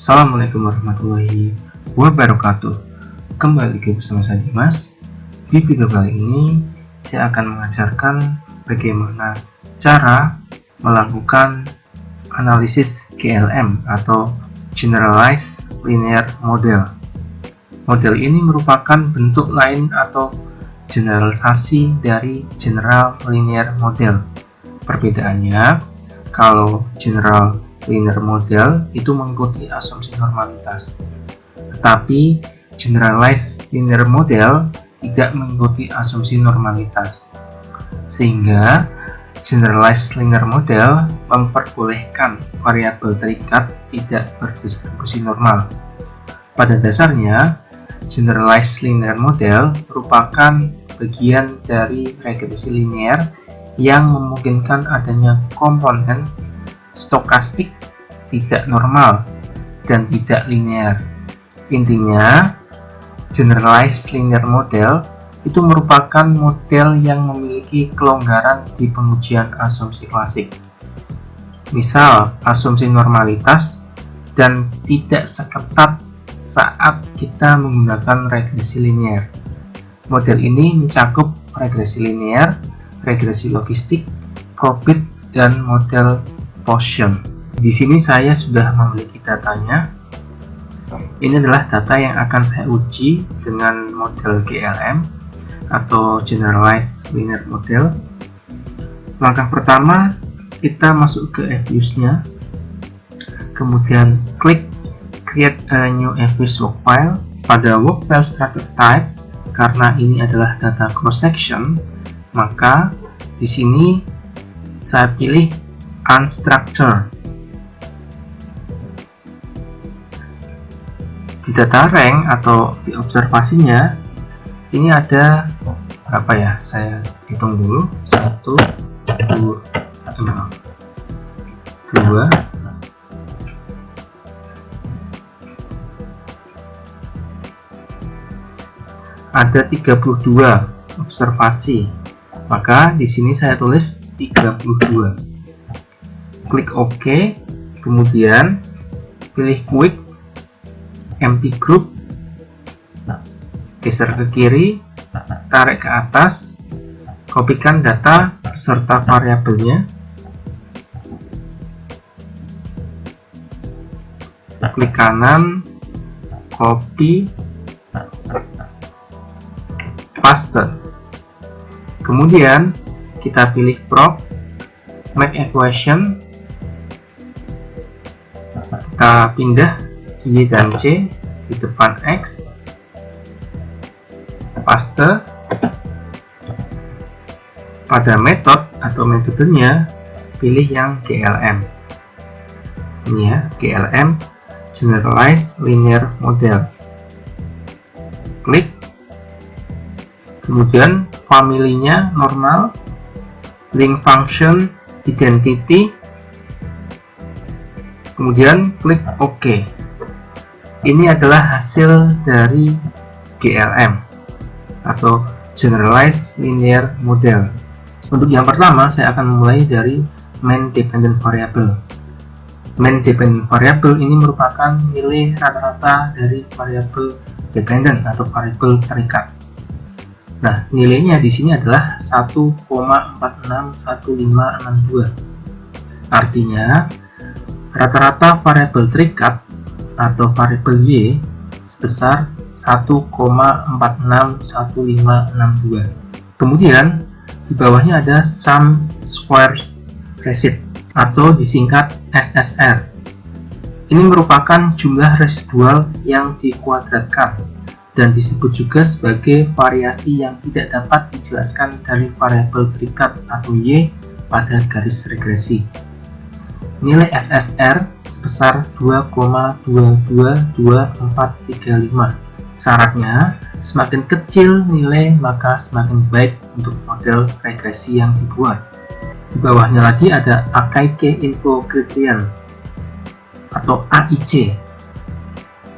Assalamualaikum warahmatullahi wabarakatuh. Kembali lagi bersama saya Dimas. Di video kali ini saya akan mengajarkan bagaimana cara melakukan analisis GLM atau Generalized Linear Model. Model ini merupakan bentuk lain atau generalisasi dari General Linear Model. Perbedaannya, kalau General Linear Model itu mengikuti asumsi normalitas, tetapi Generalized Linear Model tidak mengikuti asumsi normalitas, sehingga Generalized Linear Model memperbolehkan variabel terikat tidak berdistribusi normal. Pada dasarnya, Generalized Linear Model merupakan bagian dari regresi linear yang memungkinkan adanya komponen stokastik tidak normal dan tidak linear. Intinya, Generalized Linear Model itu merupakan model yang memiliki kelonggaran di pengujian asumsi klasik. Misal, asumsi normalitas dan tidak seketat saat kita menggunakan regresi linear. Model ini mencakup regresi linear, regresi logistik, probit, dan model Poisson. Di sini saya sudah memiliki datanya. Ini adalah data yang akan saya uji dengan model GLM atau Generalized Linear Model. Langkah pertama, kita masuk ke FUSE-nya, kemudian klik Create a new FUSE work file. Pada work file structure type, karena ini adalah data cross section, maka di sini saya pilih Unstructured. Di data rank atau di observasinya ini ada berapa ya? Saya hitung dulu. 1, 2, 2. Ada 32 observasi. Maka di sini saya tulis 32. Klik OK, kemudian pilih Quick, Empty Group, geser ke kiri, tarik ke atas, kopikan data beserta variabelnya, klik kanan, copy, paste. Kemudian kita pilih prop, make equation, kita pindah Y dan C di depan X, paste. Pada metode atau metodenya pilih yang GLM. Ini ya, GLM, Generalized Linear Model. Klik, kemudian familinya normal, link function, identity, kemudian klik OK. Ini adalah hasil dari GLM atau Generalized Linear Model. Untuk yang pertama, saya akan mulai dari Main Dependent Variable. Main Dependent Variable ini merupakan nilai rata-rata dari variabel dependent atau variabel terikat. Nah, nilainya di sini adalah 1,461562. Artinya, rata-rata variabel terikat atau variabel Y sebesar 1,461562. Kemudian di bawahnya ada Sum Square Receipt atau disingkat SSR. Ini merupakan jumlah residual yang dikuadratkan dan disebut juga sebagai variasi yang tidak dapat dijelaskan dari variabel terikat atau Y pada garis regresi. Nilai SSR sebesar 2,222435. Syaratnya, semakin kecil nilai maka semakin baik untuk model regresi yang dibuat. Di bawahnya lagi ada Akaike Info Criterion atau AIC.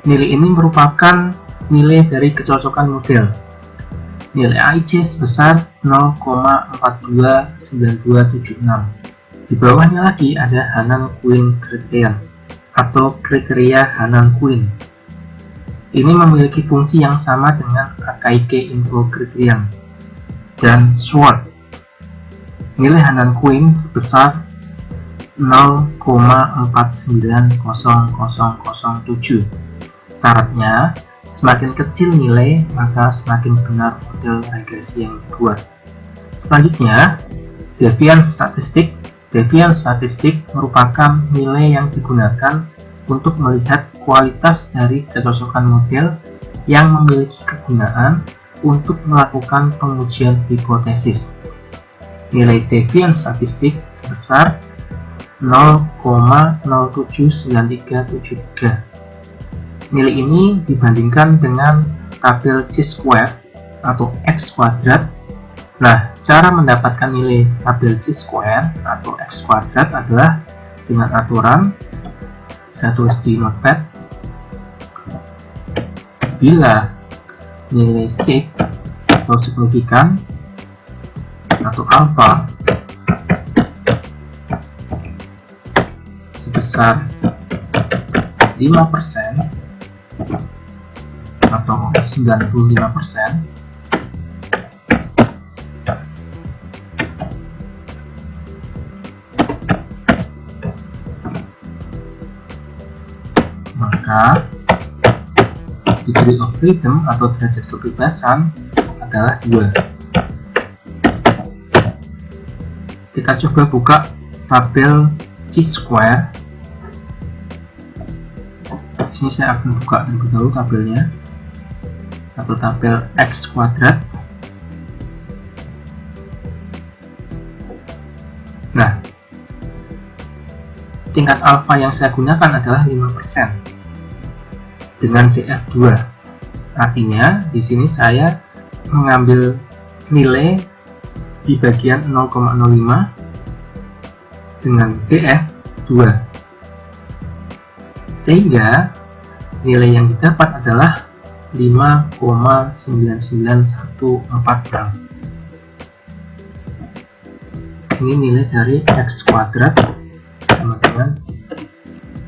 Nilai ini merupakan nilai dari kecocokan model. Nilai AIC sebesar 0,429276. Di bawahnya lagi ada Hanan Quinn Criterion atau kriteria Hannan-Quinn. Ini memiliki fungsi yang sama dengan AKIK info criterion dan SWOT. Nilai Hannan-Quinn sebesar 0,490007. Syaratnya, semakin kecil nilai, maka semakin benar model regresi yang dibuat. Selanjutnya, deviance statistik. Deviance statistik merupakan nilai yang digunakan untuk melihat kualitas dari kecocokan model yang memiliki kegunaan untuk melakukan pengujian hipotesis. Nilai deviance statistik sebesar 0,079373. Nilai ini dibandingkan dengan tabel chi-square atau x kuadrat. Nah, cara mendapatkan nilai tabel chi-square atau x kuadrat adalah dengan aturan, saya tulis di notepad. Bila nilai sig atau signifikan atau alpha sebesar 5% atau 95%, maka degree of freedom atau derajat kebebasan adalah 2. Kita coba buka tabel chi-square. Di sini saya akan buka terlebih dahulu tabelnya atau tabel x kuadrat. Nah, tingkat alfa yang saya gunakan adalah 5% dengan df2. Artinya di sini saya mengambil nilai di bagian 0,05 dengan df2, sehingga nilai yang didapat adalah 5,99146. Ini nilai dari x kuadrat sama dengan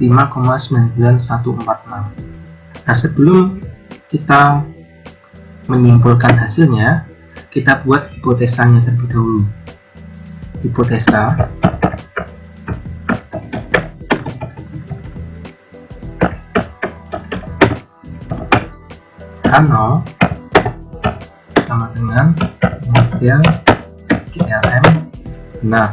5,99146. Nah, sebelum kita menyimpulkan hasilnya, kita buat hipotesanya terlebih dahulu. Hipotesa H0 sama dengan model GLM benar.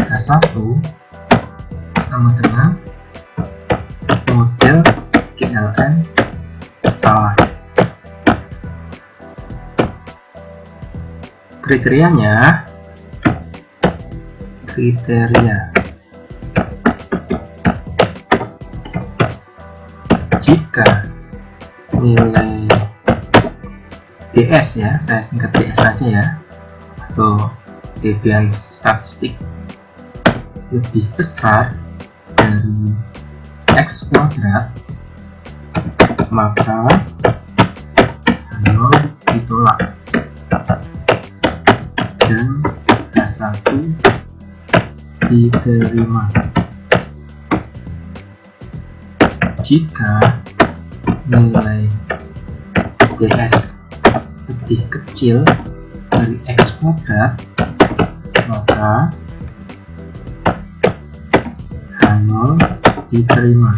H1 sama dengan model GLM salah. Kriterianya, jika nilai DS, ya saya singkat DS saja ya, atau deviance statistik lebih besar dari x kuadrat, maka H0 ditolak dan H1 diterima. Jika nilai DS lebih kecil dari x kuadrat, maka H0 diterima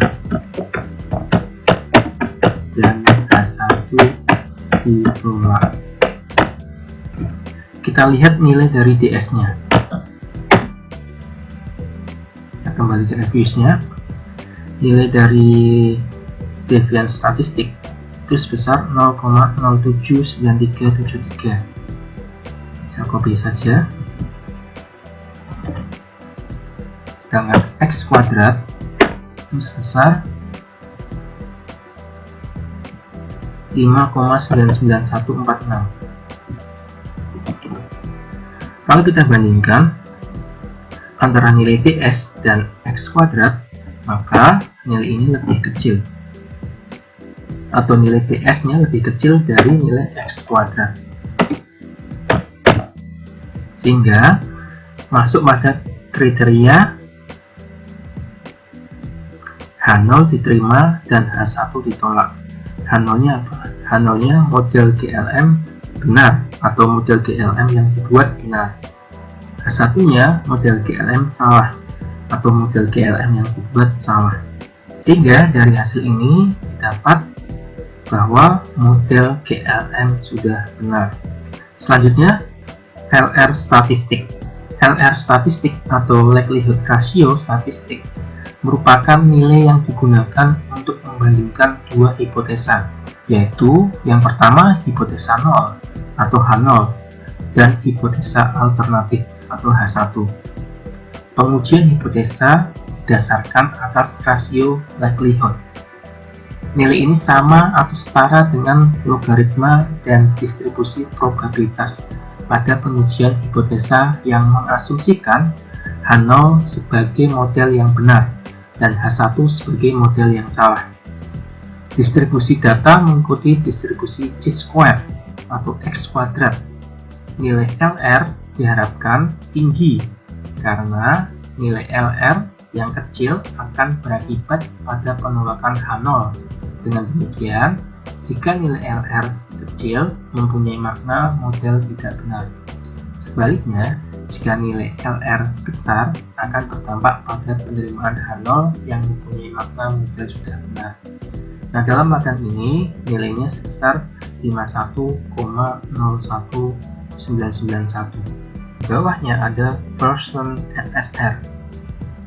dan H1 ditolak. Kita lihat nilai dari DS-nya. Kita kembali ke reviews-nya. Nilai dari deviance statistik itu sebesar 0,07973. Saya copy saja. Sedangkan x kuadrat itu sebesar 5,99146. Kalau kita bandingkan antara nilai DS dan x kuadrat, maka nilai ini lebih kecil, atau nilai DS-nya lebih kecil dari nilai x kuadrat, sehingga masuk pada kriteria H0 diterima dan H1 ditolak. H0-nya apa? H0-nya model GLM benar atau model GLM yang dibuat benar. H1-nya model GLM salah atau model GLM yang dibuat salah. Sehingga dari hasil ini didapat bahwa model GLM sudah benar. Selanjutnya, LR statistik. LR statistik atau likelihood ratio statistik merupakan nilai yang digunakan untuk membandingkan dua hipotesa, yaitu yang pertama hipotesa 0 atau H0 dan hipotesa alternatif atau H1. Pengujian hipotesa didasarkan atas rasio likelihood. Nilai ini sama atau setara dengan logaritma dan distribusi probabilitas pada pengujian hipotesa yang mengasumsikan H0 sebagai model yang benar dan H1 sebagai model yang salah. Distribusi data mengikuti distribusi chi-square atau x kuadrat. Nilai LR diharapkan tinggi karena nilai LR yang kecil akan berakibat pada penolakan H0. Dengan demikian, jika nilai LR kecil mempunyai makna model tidak benar. Sebaliknya, jika nilai LR besar akan berdampak pada penerimaan H0 yang mempunyai makna model sudah benar. Nah, dalam latihan ini nilainya sebesar 51,01991. Di bawahnya ada Pearson SSR.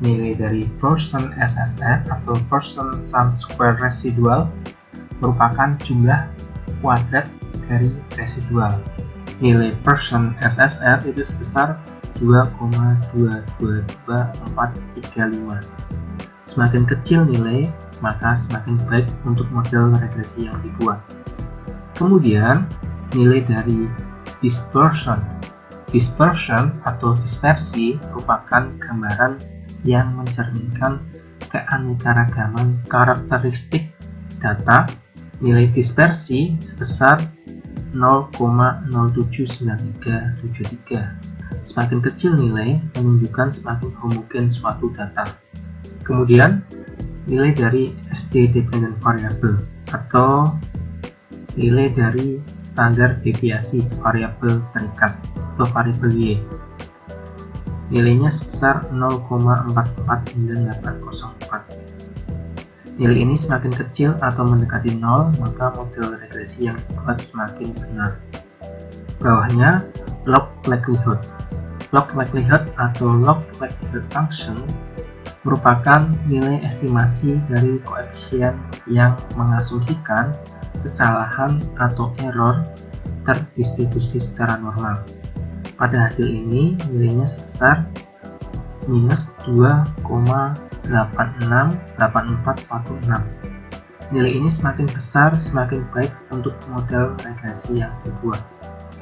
Nilai dari Pearson SSR atau Pearson Sum Square Residual merupakan jumlah kuadrat dari residual. Nilai Pearson SSR itu sebesar 2,222435. Semakin kecil nilai, maka semakin baik untuk model regresi yang dibuat. Kemudian, nilai dari dispersion. Dispersion atau dispersi merupakan gambaran yang mencerminkan keanekaragaman karakteristik data. Nilai dispersi sebesar 0,079373. Semakin kecil nilai menunjukkan semakin homogen suatu data. Kemudian, nilai dari SD dependent variable atau nilai dari standar deviasi variabel terikat atau variabel Y. Nilainya sebesar 0,449804. Nilai ini semakin kecil atau mendekati 0, maka model regresi yang dibuat semakin benar. Bawahnya, log likelihood. Log likelihood atau log likelihood function merupakan nilai estimasi dari koefisien yang mengasumsikan kesalahan atau error terdistribusi secara normal. Pada hasil ini, nilainya sebesar minus 2,868416. Nilai ini semakin besar, semakin baik untuk model regresi yang dibuat.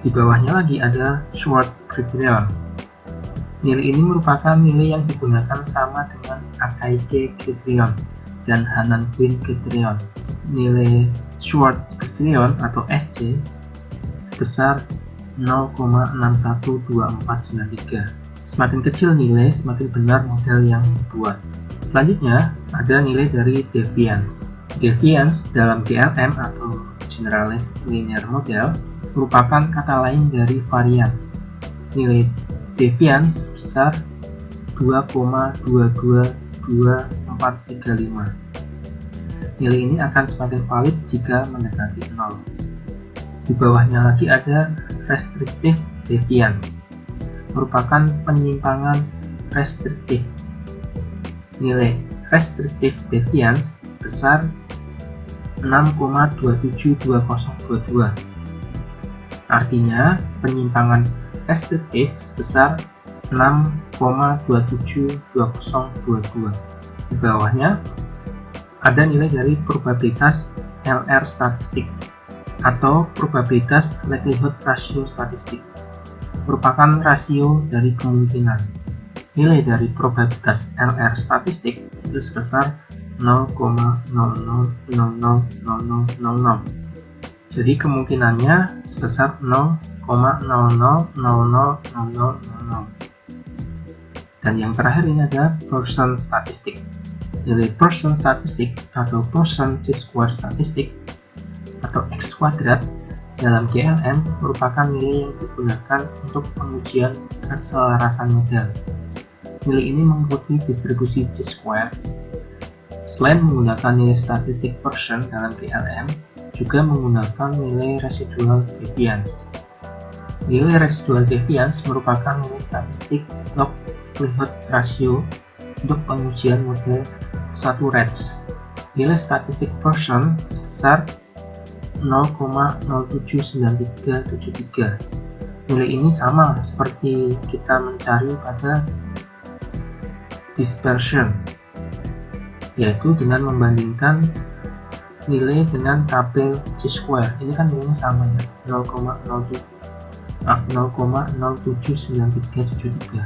Di bawahnya lagi ada Schwartz criterion. Nilai ini merupakan nilai yang digunakan sama dengan Akaike criterion dan Hannan-Quinn criterion. Nilai Schwartz criterion atau SC sebesar 0,612493. Semakin kecil nilai, semakin benar model yang dibuat. Selanjutnya, ada nilai dari deviance. Deviance dalam GLM atau Generalized Linear Model merupakan kata lain dari varian. Nilai deviance sebesar 2,222435. Nilai ini akan semakin valid jika mendekati 0. Di bawahnya lagi ada restrictive deviance, merupakan penyimpangan restriktif. Nilai restrictive deviance sebesar 6,272022. Artinya, penyimpangan restriktif sebesar 6,272022. Di bawahnya ada nilai dari probabilitas LR statistik atau probabilitas likelihood ratio statistik, merupakan rasio dari kemungkinan. Nilai dari probabilitas LR statistik itu sebesar 0,00000000. Jadi kemungkinannya sebesar 0,00000000. Dan yang terakhir ini ada Pearson statistik. Nilai Pearson statistik atau Pearson chi-square statistik atau X kuadrat dalam GLM merupakan nilai yang digunakan untuk pengujian keselarasan model. Nilai ini mengikuti distribusi chi-square. Selain menggunakan nilai statistik Pearson dalam GLM, juga menggunakan nilai residual deviance. Nilai residual deviance merupakan nilai statistik log-likelihood ratio untuk pengujian model satu range. Nilai statistik Pearson sebesar 0,079373. Nilai ini sama seperti kita mencari pada dispersion, yaitu dengan membandingkan nilai dengan tabel chi-square. Ini kan nilainya sama ya, 0,079373.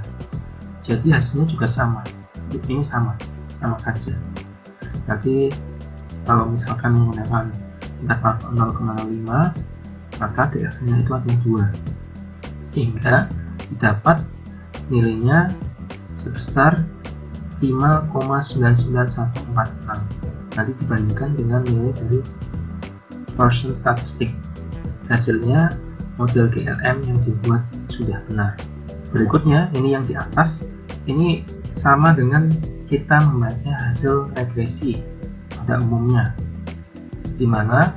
Jadi hasilnya juga sama. Ini sama saja. Nanti kalau misalkan menggunakan tingkat alfa 0,05, maka DF-nya itu ada 2, sehingga didapat nilainya sebesar 5,99146. Nanti dibandingkan dengan nilai dari Pearson statistik. Hasilnya model GLM yang dibuat sudah benar. Berikutnya, ini yang di atas, ini sama dengan kita membaca hasil regresi pada umumnya, di mana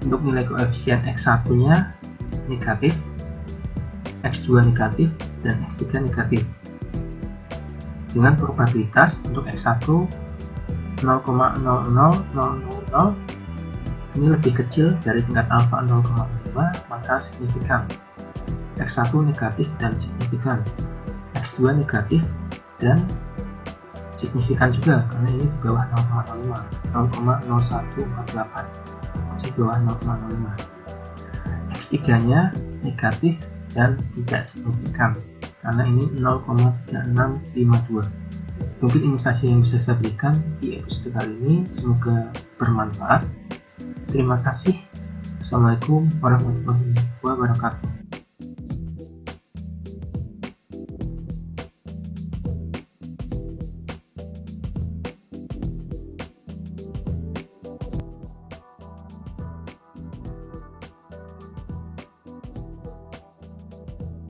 untuk nilai koefisien X1 nya negatif, X2 negatif, dan X3 negatif, dengan probabilitas untuk X1 0,00000, ini lebih kecil dari tingkat alfa 0,5, maka signifikan. X1 negatif dan signifikan, X2 negatif dan signifikan juga, karena ini di bawah 0,05, 0,0148, masih di bawah 0,05. X3 nya negatif dan tidak signifikan, karena ini 0,3652. Mungkin ini saja yang bisa saya berikan di episode kali ini. Semoga bermanfaat. Terima kasih. Assalamualaikum warahmatullahi wabarakatuh.